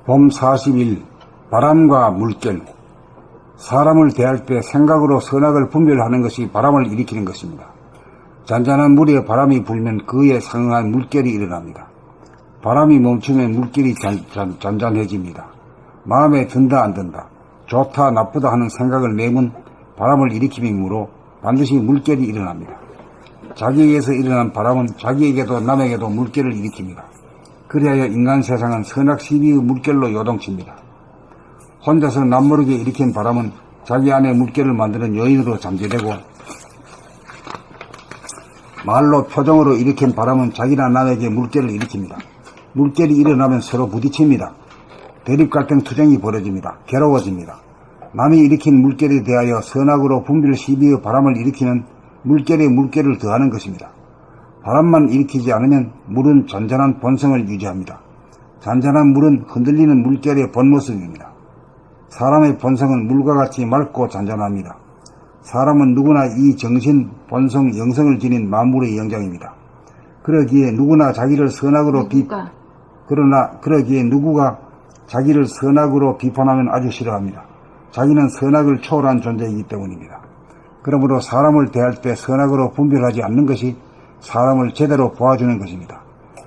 봄 40일 바람과 물결. 사람을 대할 때 생각으로 선악을 분별하는 것이 바람을 일으키는 것입니다. 잔잔한 물에 바람이 불면 그에 상응한 물결이 일어납니다. 바람이 멈추면 물결이 잔잔해집니다. 마음에 든다 안 든다, 좋다 나쁘다 하는 생각을 내면 바람을 일으킴이므로 반드시 물결이 일어납니다. 자기에게서 일어난 바람은 자기에게도 남에게도 물결을 일으킵니다. 그리하여 인간 세상은 선악 시비의 물결로 요동칩니다. 혼자서 남모르게 일으킨 바람은 자기 안에 물결을 만드는 요인으로 잠재되고, 말로 표정으로 일으킨 바람은 자기나 남에게 물결을 일으킵니다. 물결이 일어나면 서로 부딪힙니다. 대립 갈등 투쟁이 벌어집니다. 괴로워집니다. 남이 일으킨 물결에 대하여 선악으로 분별 시비의 바람을 일으키는 물결에 물결을 더하는 것입니다. 바람만 일으키지 않으면 물은 잔잔한 본성을 유지합니다. 잔잔한 물은 흔들리는 물결의 본모습입니다. 사람의 본성은 물과 같이 맑고 잔잔합니다. 사람은 누구나 이 정신, 본성, 영성을 지닌 만물의 영장입니다. 그러기에 누구가 자기를 선악으로 비판하면 아주 싫어합니다. 자기는 선악을 초월한 존재이기 때문입니다. 그러므로 사람을 대할 때 선악으로 분별하지 않는 것이 사람을 제대로 보아주는 것입니다.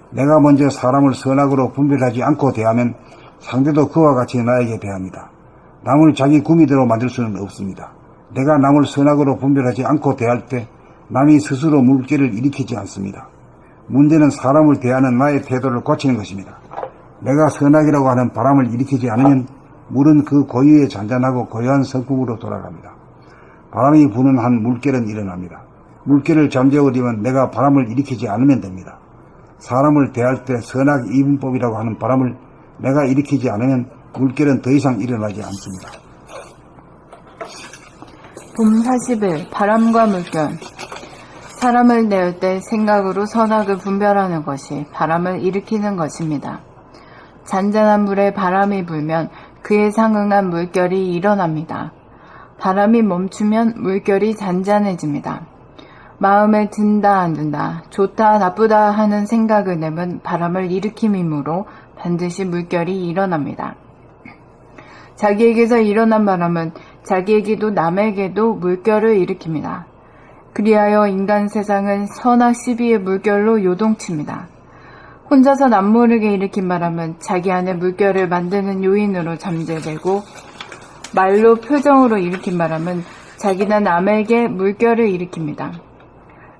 내가 먼저 사람을 선악으로 분별하지 않고 대하면 상대도 그와 같이 나에게 대합니다. 남을 자기 구미대로 만들 수는 없습니다. 내가 남을 선악으로 분별하지 않고 대할 때 남이 스스로 물결을 일으키지 않습니다. 문제는 사람을 대하는 나의 태도를 고치는 것입니다. 내가 선악이라고 하는 바람을 일으키지 않으면 물은 그 고유의 잔잔하고 고요한 성품으로 돌아갑니다. 바람이 부는 한 물결은 일어납니다. 물결을 잠재우려면 내가 바람을 일으키지 않으면 됩니다. 사람을 대할 때 선악 이분법이라고 하는 바람을 내가 일으키지 않으면 물결은 더 이상 일어나지 않습니다. 봄 40일 바람과 물결. 사람을 대할 때 생각으로 선악을 분별하는 것이 바람을 일으키는 것입니다. 잔잔한 물에 바람이 불면 그에 상응한 물결이 일어납니다. 바람이 멈추면 물결이 잔잔해집니다. 마음에 든다 안 든다, 좋다 나쁘다 하는 생각을 내면 바람을 일으킴이므로 반드시 물결이 일어납니다. 자기에게서 일어난 바람은 자기에게도 남에게도 물결을 일으킵니다. 그리하여 인간 세상은 선악 시비의 물결로 요동칩니다. 혼자서 남모르게 일으킨 바람은 자기 안에 물결을 만드는 요인으로 잠재되고, 말로 표정으로 일으킨 바람은 자기나 남에게 물결을 일으킵니다.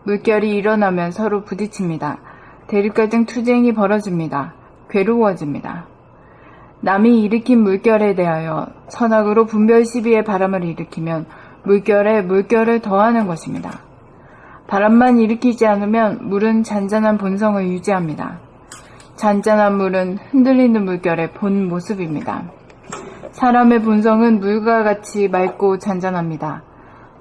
물결이 일어나면 서로 부딪힙니다. 대립갈등 투쟁이 벌어집니다. 괴로워집니다. 남이 일으킨 물결에 대하여 선악으로 분별 시비의 바람을 일으키면 물결에 물결을 더하는 것입니다. 바람만 일으키지 않으면 물은 잔잔한 본성을 유지합니다. 잔잔한 물은 흔들리는 물결의 본 모습입니다. 사람의 본성은 물과 같이 맑고 잔잔합니다.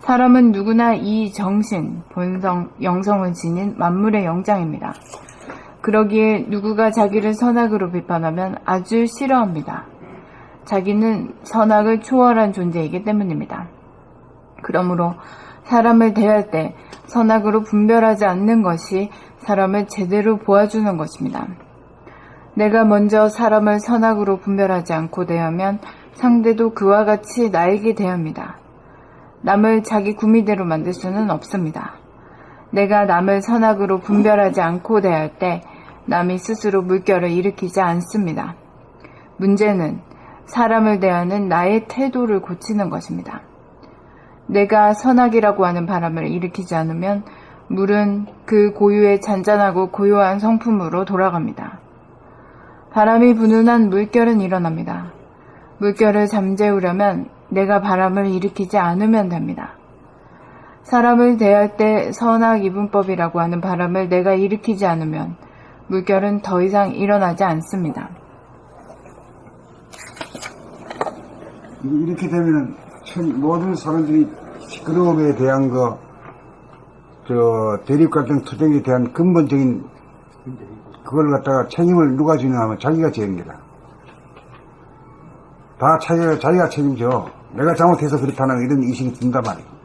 사람은 누구나 이 정신, 본성, 영성을 지닌 만물의 영장입니다. 그러기에 누구가 자기를 선악으로 비판하면 아주 싫어합니다. 자기는 선악을 초월한 존재이기 때문입니다. 그러므로 사람을 대할 때 선악으로 분별하지 않는 것이 사람을 제대로 보아주는 것입니다. 내가 먼저 사람을 선악으로 분별하지 않고 대하면 상대도 그와 같이 나에게 대합니다. 남을 자기 구미대로 만들 수는 없습니다. 내가 남을 선악으로 분별하지 않고 대할 때 남이 스스로 물결을 일으키지 않습니다. 문제는 사람을 대하는 나의 태도를 고치는 것입니다. 내가 선악이라고 하는 바람을 일으키지 않으면 물은 그 고유의 잔잔하고 고요한 성품으로 돌아갑니다. 바람이 부는 한 물결은 일어납니다. 물결을 잠재우려면 내가 바람을 일으키지 않으면 됩니다. 사람을 대할 때 선악 이분법이라고 하는 바람을 내가 일으키지 않으면 물결은 더 이상 일어나지 않습니다. 이렇게 되면은 모든 사람들이 시끄러움에 대한 대립 갈등 투쟁에 대한 근본적인 그걸 갖다가 책임을 누가 지냐 하면 자기가 져입니다. 다 자기가 책임져. 내가 잘못해서 그렇다는 이런 의식이 든단 말이에요.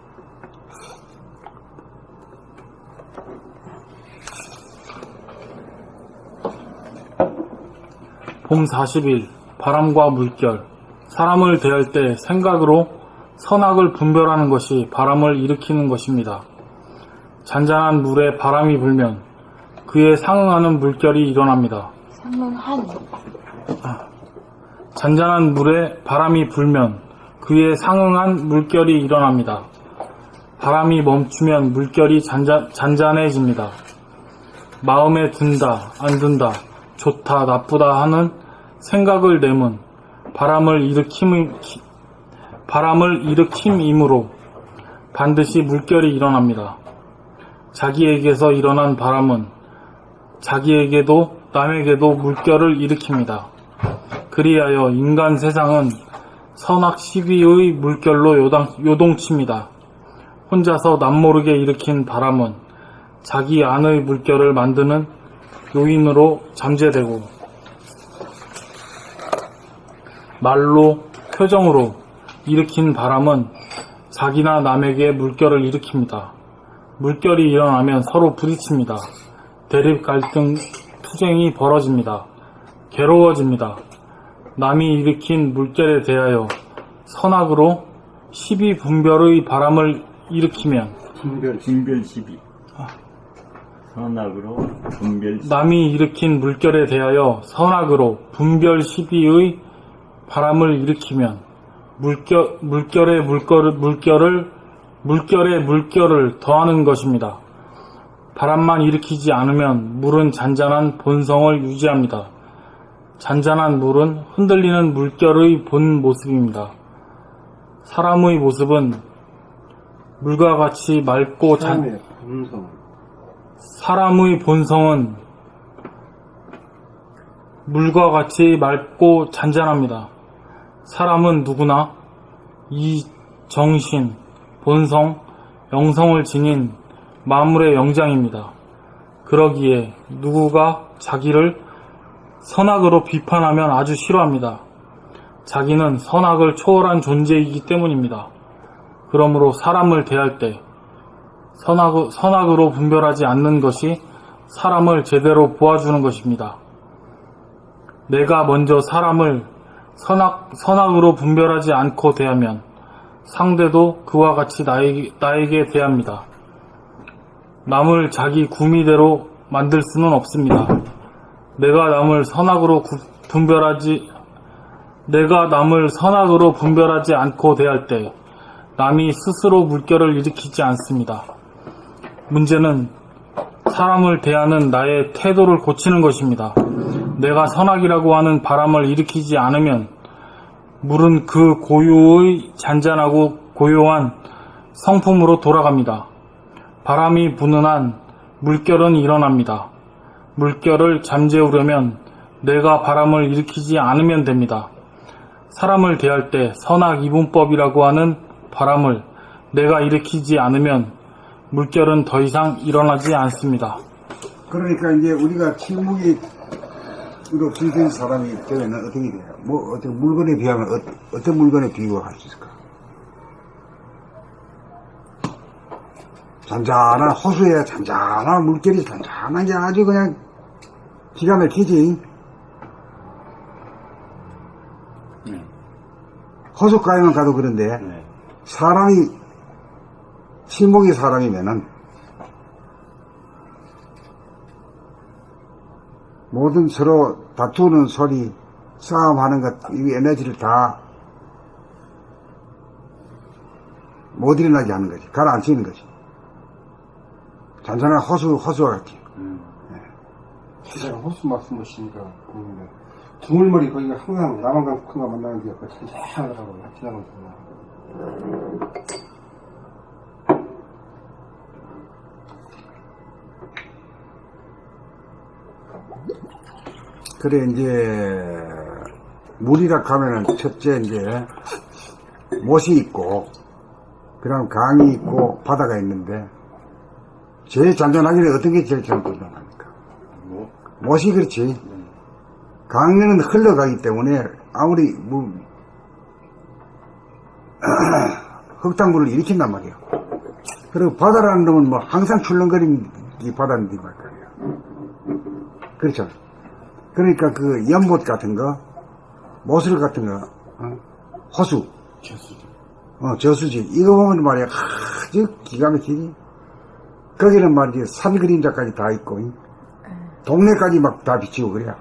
봄 40일 바람과 물결. 사람을 대할 때 생각으로 선악을 분별하는 것이 바람을 일으키는 것입니다. 잔잔한 물에 바람이 불면 그에 상응하는 물결이 일어납니다. 잔잔한 물에 바람이 불면 그에 상응한 물결이 일어납니다. 바람이 멈추면 물결이 잔잔해집니다. 마음에 든다, 안 든다, 좋다, 나쁘다 하는 생각을 내면 바람을 일으킴이므로 반드시 물결이 일어납니다. 자기에게서 일어난 바람은 자기에게도 남에게도 물결을 일으킵니다. 그리하여 인간 세상은 선악 시비의 물결로 요동칩니다. 혼자서 남모르게 일으킨 바람은 자기 안의 물결을 만드는 요인으로 잠재되고 말로, 표정으로 일으킨 바람은 자기나 남에게 물결을 일으킵니다. 물결이 일어나면 서로 부딪힙니다. 대립, 갈등, 투쟁이 벌어집니다. 괴로워집니다. 남이 일으킨 물결에 대하여 선악으로 시비 분별의 바람을 일으키면 분별 시비. 선악으로 분별 시비. 남이 일으킨 물결에 대하여 선악으로 분별 시비의 바람을 일으키면 물결에 물결을 더하는 것입니다. 바람만 일으키지 않으면 물은 잔잔한 본성을 유지합니다. 잔잔한 물은 흔들리는 물결의 본 모습입니다. 사람의 모습은 물과 같이 맑고 사람의 본성은 물과 같이 맑고 잔잔합니다. 사람은 누구나 이 정신, 본성, 영성을 지닌 만물의 영장입니다. 그러기에 누구가 자기를 선악으로 비판하면 아주 싫어합니다. 자기는 선악을 초월한 존재이기 때문입니다. 그러므로 사람을 대할 때 선악으로 분별하지 않는 것이 사람을 제대로 보아주는 것입니다. 내가 먼저 사람을 선악으로 분별하지 않고 대하면 상대도 그와 같이 나에게 대합니다. 남을 자기 구미대로 만들 수는 없습니다. 내가 남을 선악으로 분별하지 않고 대할 때 남이 스스로 물결을 일으키지 않습니다. 문제는 사람을 대하는 나의 태도를 고치는 것입니다. 내가 선악이라고 하는 바람을 일으키지 않으면 물은 그 고유의 잔잔하고 고요한 성품으로 돌아갑니다. 바람이 부는 한 물결은 일어납니다. 물결을 잠재우려면 내가 바람을 일으키지 않으면 됩니다. 사람을 대할 때 선악 이분법이라고 하는 바람을 내가 일으키지 않으면 물결은 더 이상 일어나지 않습니다. 그러니까 이제 우리가 침묵으로 길든 사람이 되면 어떻게 돼요? 어떤 물건에 비하면 어떤 물건에 비유할 수 있을까? 잔잔한 호수에 잔잔한 물결이 잔잔한 게 아주 그냥 기가 막히지. 호숫가에만 가도 그런데 침묵이 사람이면은 모든 서로 다투는 소리, 싸움하는 것, 이 에너지를 다 못 일어나게 하는 거지. 가라앉히는 거지. 잔잔한 호수와 같이. 진짜 호수 말씀하시니까 보는데 두물머리 거기가 항상 남한강 큰가 만나는 데가 잔잔하더라고요. 지나가면서. 그래 이제 물이라 하면은 첫째 이제 못이 있고 그다음 강이 있고 바다가 있는데 제일 잔잔하기는 어떤 게 제일 잔잔합니까? 못이 그렇지. 강에는 흘러가기 때문에 아무리 흙탕물을 일으킨단 말이에요. 그리고 바다라는 놈은 뭐 항상 출렁거리는 게 바다인데 말이에요. 그렇죠. 그러니까 그 연못 같은 거 모슬 같은 거, 호수, 저수지. 이거 보면 말이야, 아주 기가 막히지. 거기는 말이지, 산 그림자까지 다 있고, 동네까지 막 다 비치고 그래요.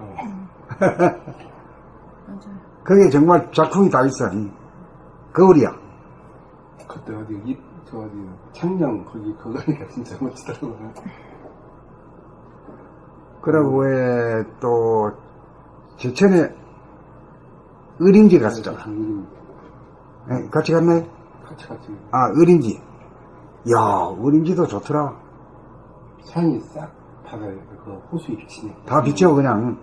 그게 정말 작품이 다 있어. 거울이야. 그때 어디 창녕 거기가 진짜 멋지더라고요. 그러고 왜 또 제천에 의림지 갔었잖아. 예, 같이 갔나요? 같이 아, 의림지. 야, 의림지도 좋더라. 산이 싹 바다에 그 호수에 비치네. 다 비쳐 그냥.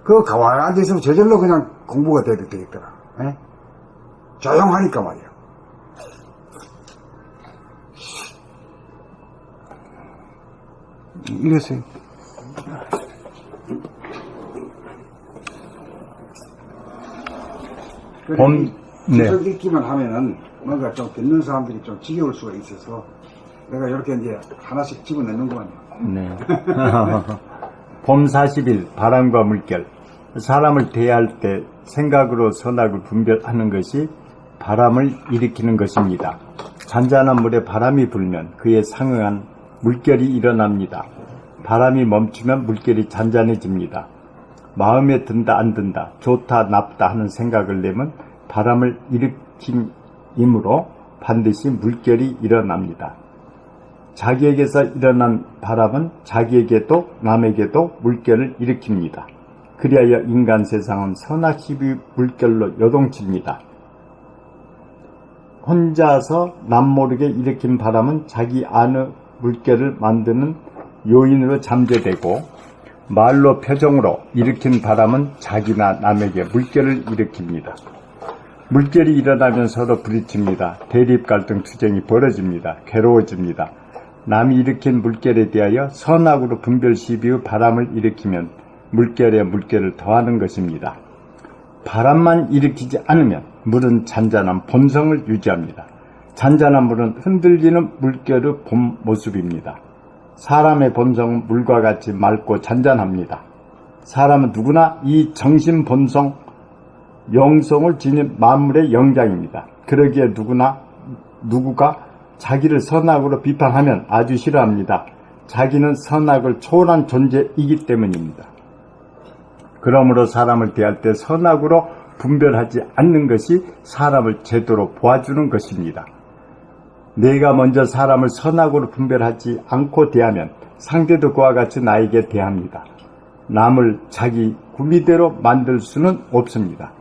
그거 가만히 앉아있으면 저절로 그냥 공부가 되겠더라. 예? 조용하니까 말이야. 이랬어요. 계속 읽기만 하면은 뭔가 좀 듣는 사람들이 좀 지겨울 수가 있어서 내가 이렇게 이제 하나씩 집어넣는구만요. 네. 봄 40일 바람과 물결. 사람을 대할 때 생각으로 선악을 분별하는 것이 바람을 일으키는 것입니다. 잔잔한 물에 바람이 불면 그에 상응한 물결이 일어납니다. 바람이 멈추면 물결이 잔잔해집니다. 마음에 든다 안 든다, 좋다 나쁘다 하는 생각을 내면 바람을 일으킴이므로 반드시 물결이 일어납니다. 자기에게서 일어난 바람은 자기에게도 남에게도 물결을 일으킵니다. 그리하여 인간 세상은 선악시비 물결로 요동칩니다. 혼자서 남모르게 일으킨 바람은 자기 안의 물결을 만드는 요인으로 잠재되고, 말로 표정으로 일으킨 바람은 자기나 남에게 물결을 일으킵니다. 물결이 일어나면 서로 부딪힙니다. 대립, 갈등, 투쟁이 벌어집니다. 괴로워집니다. 남이 일으킨 물결에 대하여 선악으로 분별 시비의 바람을 일으키면 물결에 물결을 더하는 것입니다. 바람만 일으키지 않으면 물은 잔잔한 본성을 유지합니다. 잔잔한 물은 흔들리는 물결의 본 모습입니다. 사람의 본성은 물과 같이 맑고 잔잔합니다. 사람은 누구나 이 정신 본성, 영성을 지닌 만물의 영장입니다. 그러기에 누구가 자기를 선악으로 비판하면 아주 싫어합니다. 자기는 선악을 초월한 존재이기 때문입니다. 그러므로 사람을 대할 때 선악으로 분별하지 않는 것이 사람을 제대로 보아주는 것입니다. 내가 먼저 사람을 선악으로 분별하지 않고 대하면 상대도 그와 같이 나에게 대합니다. 남을 자기 구미대로 만들 수는 없습니다.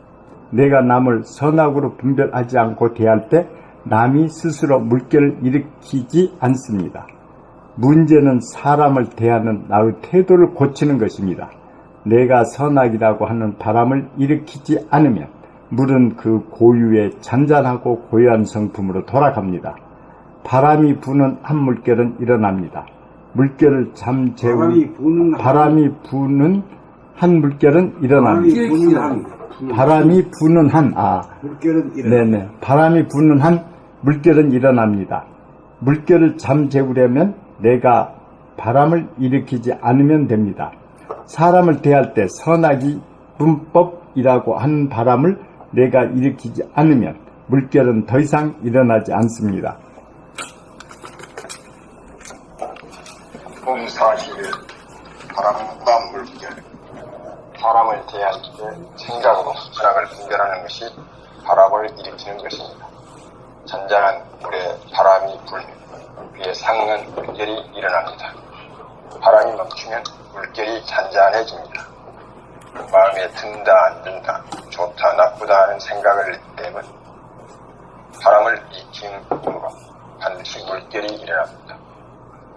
내가 남을 선악으로 분별하지 않고 대할 때 남이 스스로 물결을 일으키지 않습니다. 문제는 사람을 대하는 나의 태도를 고치는 것입니다. 내가 선악이라고 하는 바람을 일으키지 않으면 물은 그 고유의 잔잔하고 고요한 성품으로 돌아갑니다. 바람이 부는 한 물결은 일어납니다. 물결을 잠재운 바람이 부는 한 물결은 일어납니다. 바람이 부는 한 물결은 네네. 바람이 부는 한 물결은 일어납니다. 물결을 잠재우려면 내가 바람을 일으키지 않으면 됩니다. 사람을 대할 때 선악이 문법이라고 하는 바람을 내가 일으키지 않으면 물결은 더 이상 일어나지 않습니다. 봄 40일 바람과 물결. 사람을 대할 때 생각으로 선악을 분별하는 것이 바람을 일으키는 것입니다. 잔잔한 물에 바람이 불면 그에 상응한 물결이 일어납니다. 바람이 멈추면 물결이 잔잔해집니다. 마음에 든다 안 든다, 좋다 나쁘다 하는 생각을 내면 바람을 일으킴으로 반드시 물결이 일어납니다.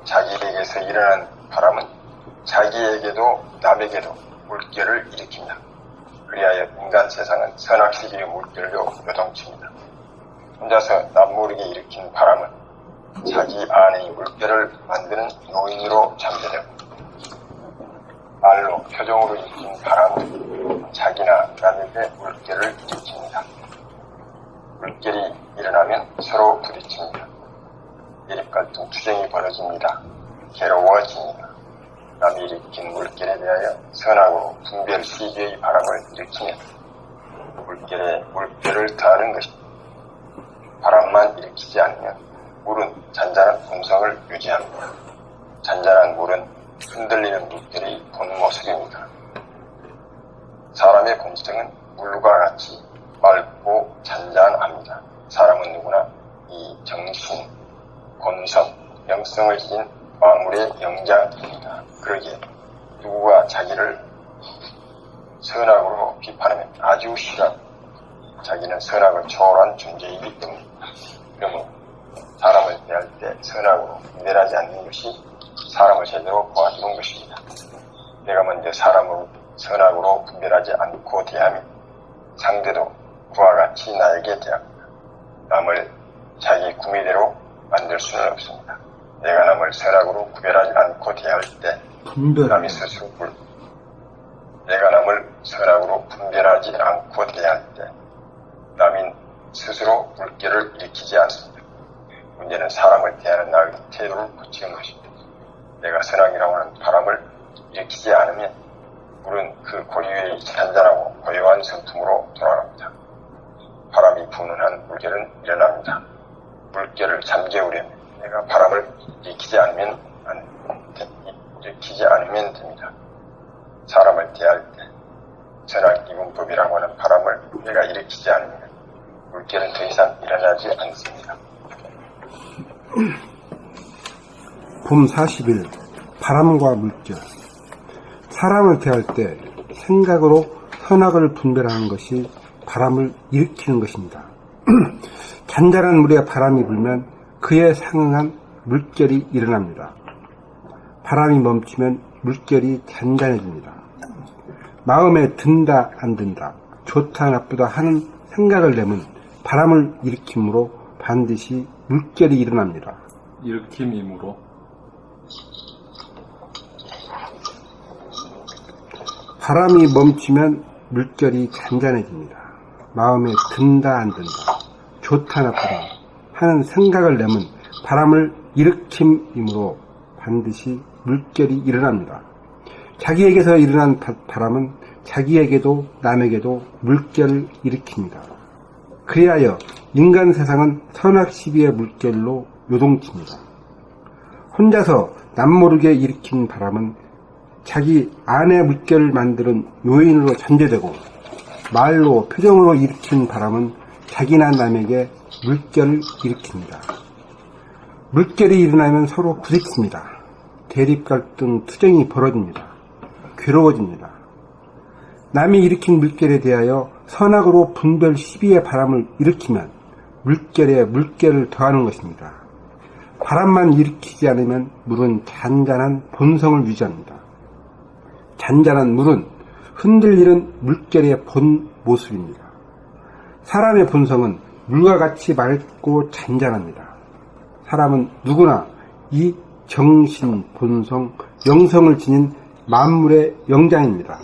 자기에게서 일어난 바람은 자기에게도 남에게도 물결을 일으킵니다. 그리하여 인간 세상은 선악시비의 물결로 요동칩니다. 혼자서 남모르게 일으킨 바람은 자기 안의 물결을 만드는 요인으로 잠재되고, 말로 표정으로 일으킨 바람은 자기나 남에게 물결을 일으킵니다. 물결이 일어나면 서로 부딪힙니다. 대립, 갈등, 투쟁이 벌어집니다. 괴로워집니다. 남이 일으킨 물결에 대하여 선악으로 분별 시비의 바람을 일으키면 물결을 더하는 것입니다. 바람만 일으키지 않으면 물은 잔잔한 본성을 유지합니다. 잔잔한 물은 흔들리는 물결의 본 모습입니다. 사람의 본성은 물과 같이 맑고 잔잔합니다. 사람은 누구나 이 정신, 본성, 영성을 지닌 만물의 영장입니다. 그러기에 누구가 자기를 선악으로 비판하면 아주 싫어 자기는 선악을 초월한 존재이기 때문입니다. 그러므로 사람을 대할 때 선악으로 분별하지 않는 것이 사람을 제대로 보아주는 것입니다. 내가 먼저 사람을 선악으로 분별하지 않고 대하면 상대도 그와 같이 나에게 대합니다. 남을 자기 구미대로 만들 수는 없습니다. 내가 남을 선악으로 구별하지 않고 대할 때 남이 스스로 내가 남을 선악으로 분별하지 않고 대할 때 남인 스스로 물결을 일으키지 않습니다. 문제는 사람을 대하는 나의 태도를 고치는 것입니다. 내가 선악이라고 하는 바람을 일으키지 않으면 물은 그 고유의 잔잔하고 고요한 성품으로 돌아갑니다. 바람이 부는 한 물결은 일어납니다. 물결을 잠재우려면 내가 바람을 일으키지 않으면 됩니다. 사람을 대할 때 선악 이분법이라고 하는 바람을 내가 일으키지 않으면 물결은 더 이상 일어나지 않습니다. 봄 40일 바람과 물결. 사람을 대할 때 생각으로 선악을 분별하는 것이 바람을 일으키는 것입니다. 잔잔한 물에 바람이 불면 그에 상응한 물결이 일어납니다. 바람이 멈추면 물결이 잔잔해집니다. 마음에 든다 안 든다, 좋다 나쁘다 하는 생각을 내면 바람을 일으킴으로 반드시 물결이 일어납니다. 일으킴이므로 바람이 멈추면 물결이 잔잔해집니다. 마음에 든다 안 든다, 좋다 나쁘다 하는 생각을 내면 바람을 일으킴이므로 반드시 물결이 일어납니다. 자기에게서 일어난 바람은 자기에게도 남에게도 물결을 일으킵니다. 그리하여 인간 세상은 선악 시비의 물결로 요동칩니다. 혼자서 남모르게 일으킨 바람은 자기 안의 물결을 만드는 요인으로 전제되고, 말로 표정으로 일으킨 바람은 자기나 남에게 물결을 일으킵니다. 물결이 일어나면 서로 부딪힙니다. 대립 갈등, 투쟁이 벌어집니다. 괴로워집니다. 남이 일으킨 물결에 대하여 선악으로 분별 시비의 바람을 일으키면 물결에 물결을 더하는 것입니다. 바람만 일으키지 않으면 물은 잔잔한 본성을 유지합니다. 잔잔한 물은 흔들리는 물결의 본 모습입니다. 사람의 본성은 물과 같이 맑고 잔잔합니다. 사람은 누구나 이 정신, 본성, 영성을 지닌 만물의 영장입니다.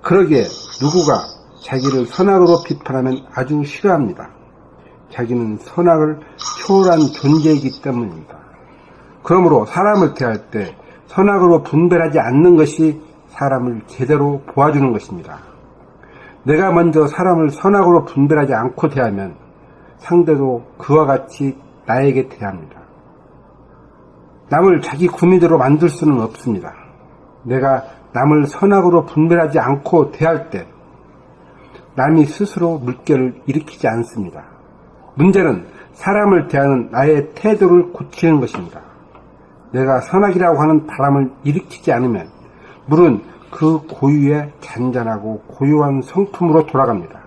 그러기에 누구가 자기를 선악으로 비판하면 아주 싫어합니다. 자기는 선악을 초월한 존재이기 때문입니다. 그러므로 사람을 대할 때 선악으로 분별하지 않는 것이 사람을 제대로 보아주는 것입니다. 내가 먼저 사람을 선악으로 분별하지 않고 대하면 상대도 그와 같이 나에게 대합니다. 남을 자기 구미대로 만들 수는 없습니다. 내가 남을 선악으로 분별하지 않고 대할 때 남이 스스로 물결을 일으키지 않습니다. 문제는 사람을 대하는 나의 태도를 고치는 것입니다. 내가 선악이라고 하는 바람을 일으키지 않으면 물은 그 고유의 잔잔하고 고요한 성품으로 돌아갑니다.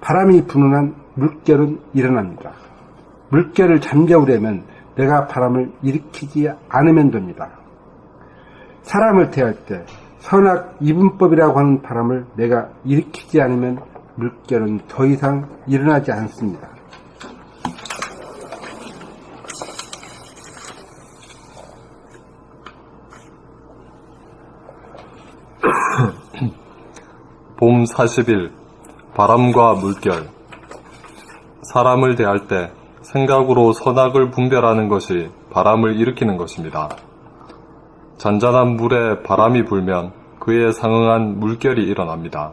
바람이 부는 한 물결은 일어납니다. 물결을 잠재우려면 내가 바람을 일으키지 않으면 됩니다. 사람을 대할 때 선악 이분법이라고 하는 바람을 내가 일으키지 않으면 물결은 더 이상 일어나지 않습니다. 봄 40일 바람과 물결. 사람을 대할 때 생각으로 선악을 분별하는 것이 바람을 일으키는 것입니다. 잔잔한 물에 바람이 불면 그에 상응한 물결이 일어납니다.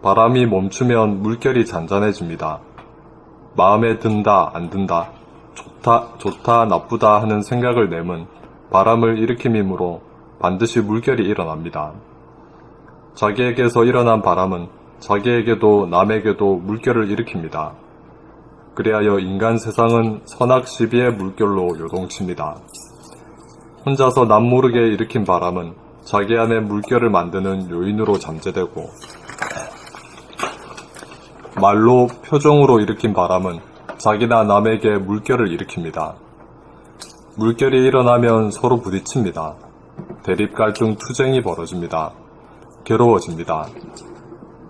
바람이 멈추면 물결이 잔잔해집니다. 마음에 든다, 안 든다, 좋다, 나쁘다 하는 생각을 내면 바람을 일으킴이므로 반드시 물결이 일어납니다. 자기에게서 일어난 바람은 자기에게도 남에게도 물결을 일으킵니다. 그리하여 인간 세상은 선악시비의 물결로 요동칩니다. 혼자서 남모르게 일으킨 바람은 자기 안에 물결을 만드는 요인으로 잠재되고, 말로 표정으로 일으킨 바람은 자기나 남에게 물결을 일으킵니다. 물결이 일어나면 서로 부딪힙니다. 대립, 갈등, 투쟁이 벌어집니다. 괴로워집니다.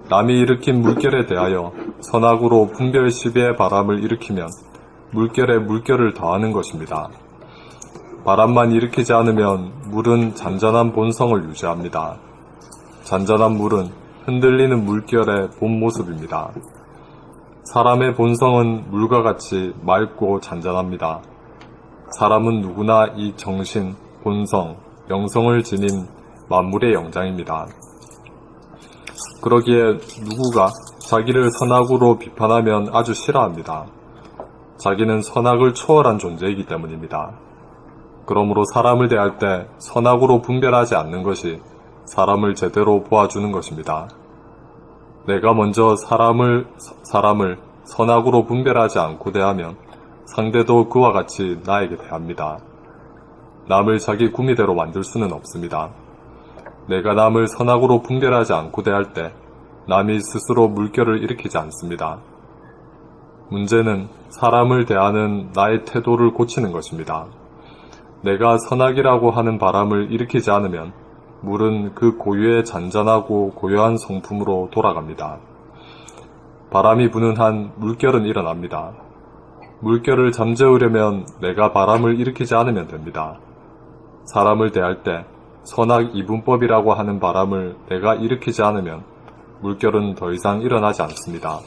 남이 일으킨 물결에 대하여 선악으로 분별 시비의 바람을 일으키면 물결에 물결을 더하는 것입니다. 바람만 일으키지 않으면 물은 잔잔한 본성을 유지합니다. 잔잔한 물은 흔들리는 물결의 본 모습입니다. 사람의 본성은 물과 같이 맑고 잔잔합니다. 사람은 누구나 이 정신, 본성, 영성을 지닌 만물의 영장입니다. 그러기에 누구가 자기를 선악으로 비판하면 아주 싫어합니다. 자기는 선악을 초월한 존재이기 때문입니다. 그러므로 사람을 대할 때 선악으로 분별하지 않는 것이 사람을 제대로 보아주는 것입니다. 내가 먼저 사람을 선악으로 분별하지 않고 대하면 상대도 그와 같이 나에게 대합니다. 남을 자기 구미대로 만들 수는 없습니다. 내가 남을 선악으로 분별하지 않고 대할 때 남이 스스로 물결을 일으키지 않습니다. 문제는 사람을 대하는 나의 태도를 고치는 것입니다. 내가 선악이라고 하는 바람을 일으키지 않으면 물은 그 고유의 잔잔하고 고요한 성품으로 돌아갑니다. 바람이 부는 한 물결은 일어납니다. 물결을 잠재우려면 내가 바람을 일으키지 않으면 됩니다. 사람을 대할 때 선악 이분법이라고 하는 바람을 내가 일으키지 않으면 물결은 더 이상 일어나지 않습니다.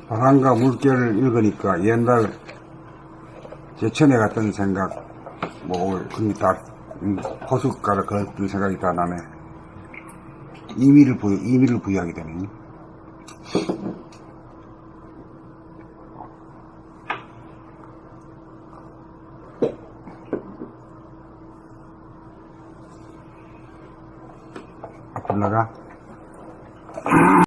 바람과 물결을 읽으니까 옛날 제천에 갔던 생각, 그게 다 호숫가를 걸었던 생각이 다 나네. 의미를 부여하게 되네.